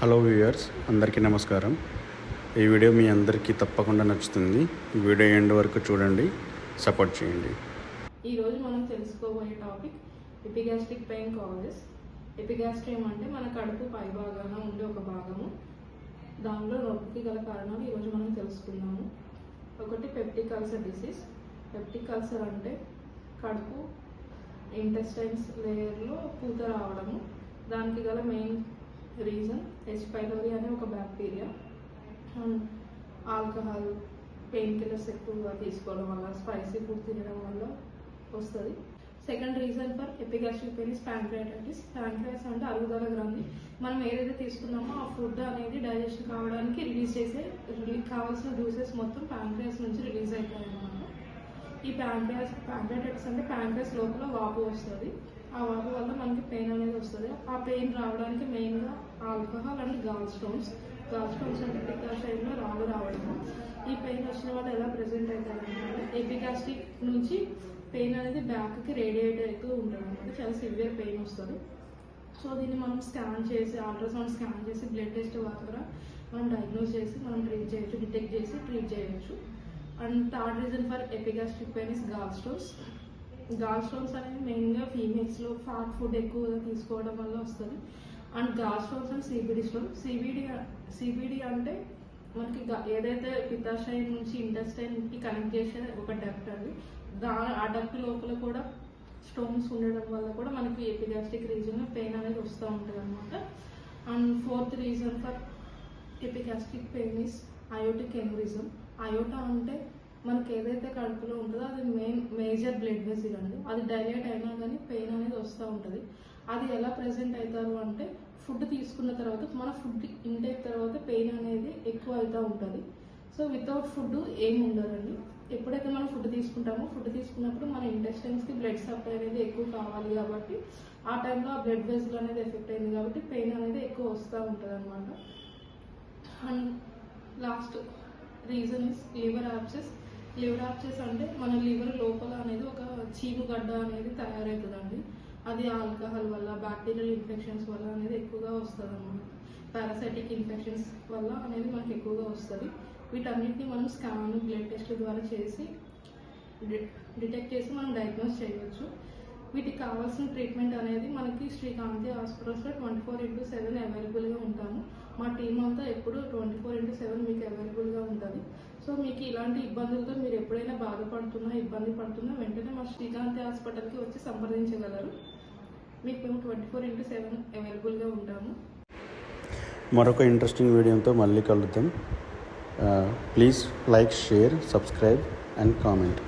Hello viewers, అందరికీ నమస్కారం. ఈ వీడియో మీ అందరికీ తప్పకుండా నచ్చుతుంది. ఈ వీడియో ఎండ్ వరకు చూడండి, సపోర్ట్ చేయండి. ఈరోజు మనం తెలుసుకోబోయే టాపిక్ ఎపిగాస్ట్రిక్ పెయిన్ కాజెస్. ఎపిగాస్ట్రియం అంటే మన కడుపు పై భాగాన ఉండే ఒక భాగము. దానిలో నొప్పికి గల కారణాలు ఈరోజు మనం తెలుసుకుందాము. ఒకటి peptic ulcer disease. Peptic ulcer అంటే కడుపు ఇంటెస్టైన్స్ లేయర్లో పూత రావడము. దానికి గల మెయిన్ రీజన్ హెచ్ పైలోరీ అనే ఒక బ్యాక్టీరియా, ఆల్కహాల్, పెయిన్ కిల్లర్స్ ఎక్కువగా తీసుకోవడం వల్ల, స్పైసీ ఫుడ్ తినడం వల్ల వస్తుంది. Second reason for epigastric pain is pancreatitis. Pancreas అంటే అరుగుదల గ్రంథి. మనం ఏదైతే తీసుకున్నామో ఆ ఫుడ్ అనేది డైజెషన్ కావడానికి కావాల్సిన జ్యూసెస్ మొత్తం ప్యాంక్రియాస్ నుంచి రిలీజ్ అవుతాయి అన్నమాట. ఈ ప్యాంక్రియాటైటిస్ అంటే ప్యాంక్రియాస్ లోపల వాపు వస్తుంది. ఆ వాపు వల్ల మనకి పెయిన్ అనేది వస్తుంది. ఆ పెయిన్ రావడానికి మెయిన్గా ఆల్కహాల్ అండ్ గాల్ స్టోన్స్ అంటే పిత్తాశయంలో రాళ్ళు రావడము. ఈ పెయిన్ వచ్చిన వాళ్ళు ఎలా ప్రెజెంట్ అవుతారంటే ఎపిగాస్ట్రిక్ నుంచి పెయిన్ అనేది బ్యాక్కి రేడియేట్ అవుతూ ఉంటుంది అనమాట. చాలా సివియర్ పెయిన్ వస్తుంది. సో దీన్ని మనం స్కాన్ చేసి, అల్ట్రాసౌండ్ స్కాన్ చేసి, బ్లడ్ టెస్ట్ ద్వారా మనం డయాగ్నోస్ చేసి మనం ట్రీట్ చేయొచ్చు, డిటెక్ట్ చేసి ట్రీట్ చేయొచ్చు. And third reason for epigastric pain is gall stones. Gall stones అనేది మెయిన్గా ఫీమేల్స్లో ఫ్యాట్ ఫుడ్ ఎక్కువగా తీసుకోవడం వల్ల వస్తుంది. And gall stones and CBD stone. CBD అంటే మనకి ఏదైతే పిత్తాశయం నుంచి ఇంటెస్టైన్కి కనెక్ట్ చేసే ఒక డక్ట్ అండి. ఆ డక్ట్ లోపల కూడా స్టోన్స్ ఉండడం వల్ల కూడా మనకి ఎపిగాస్ట్రిక్ రీజన్లో పెయిన్ అనేది వస్తూ ఉంటుంది అనమాట. And fourth reason for epigastric pain is aortic aneurysm. Iota అంటే మనకి ఏదైతే కడుపులో ఉంటుందో అది మేజర్ బ్లడ్ వెసిల్ అండి. అది డైలేట్ అయినా కానీ పెయిన్ అనేది వస్తూ ఉంటుంది. అది ఎలా ప్రెజెంట్ అవుతారు అంటే ఫుడ్ తీసుకున్న తర్వాత, మన ఫుడ్ ఇంటేక్ తర్వాత పెయిన్ అనేది ఎక్కువ అవుతూ ఉంటుంది. సో వితౌట్ ఫుడ్ ఏమి ఉండదండి. ఎప్పుడైతే మనం ఫుడ్ తీసుకుంటామో, ఫుడ్ తీసుకున్నప్పుడు మన ఇంటెస్టైన్స్కి బ్లడ్ సప్లై అనేది ఎక్కువ కావాలి కాబట్టి ఆ టైంలో ఆ బ్లడ్ వెసిల్ అనేది ఎఫెక్ట్ అయింది కాబట్టి పెయిన్ అనేది ఎక్కువ వస్తూ ఉంటుంది అనమాట. And last reason is liver abscess. Liver abscess అంటే మన లివర్ లోపల అనేది ఒక చీము గడ్డ అనేది తయారవుతుందండి. అది ఆల్కహాల్ వల్ల, బ్యాక్టీరియల్ ఇన్ఫెక్షన్స్ వల్ల అనేది ఎక్కువగా వస్తుంది అన్నమాట. పారాసైటిక్ ఇన్ఫెక్షన్స్ వల్ల అనేది మనకి ఎక్కువగా వస్తుంది. వీటన్నిటిని మనం స్కాన్, బ్లడ్ టెస్ట్ ద్వారా చేసి డిటెక్ట్ చేసి మనం డయాగ్నోస్ చేయవచ్చు. వీటికి కావాల్సిన ట్రీట్మెంట్ అనేది మనకి శ్రీకాంతి హాస్పిటల్స్లో 24/7 అవైలబుల్గా ఉంటాము. మా టీం అంతా ఎప్పుడు 24/7 మీకు అవైలబుల్గా ఉంటుంది. సో మీకు ఇలాంటి ఇబ్బందులతో మీరు ఎప్పుడైనా ఇబ్బంది పడుతున్నా వెంటనే మా శ్రీకాంతి హాస్పిటల్కి వచ్చి సంప్రదించగలరు. మీకు మేము 24/7 అవైలబుల్గా ఉంటాము. మరొక ఇంట్రెస్టింగ్ వీడియోతో మళ్ళీ కలుద్దాం. Please like, share, subscribe and comment.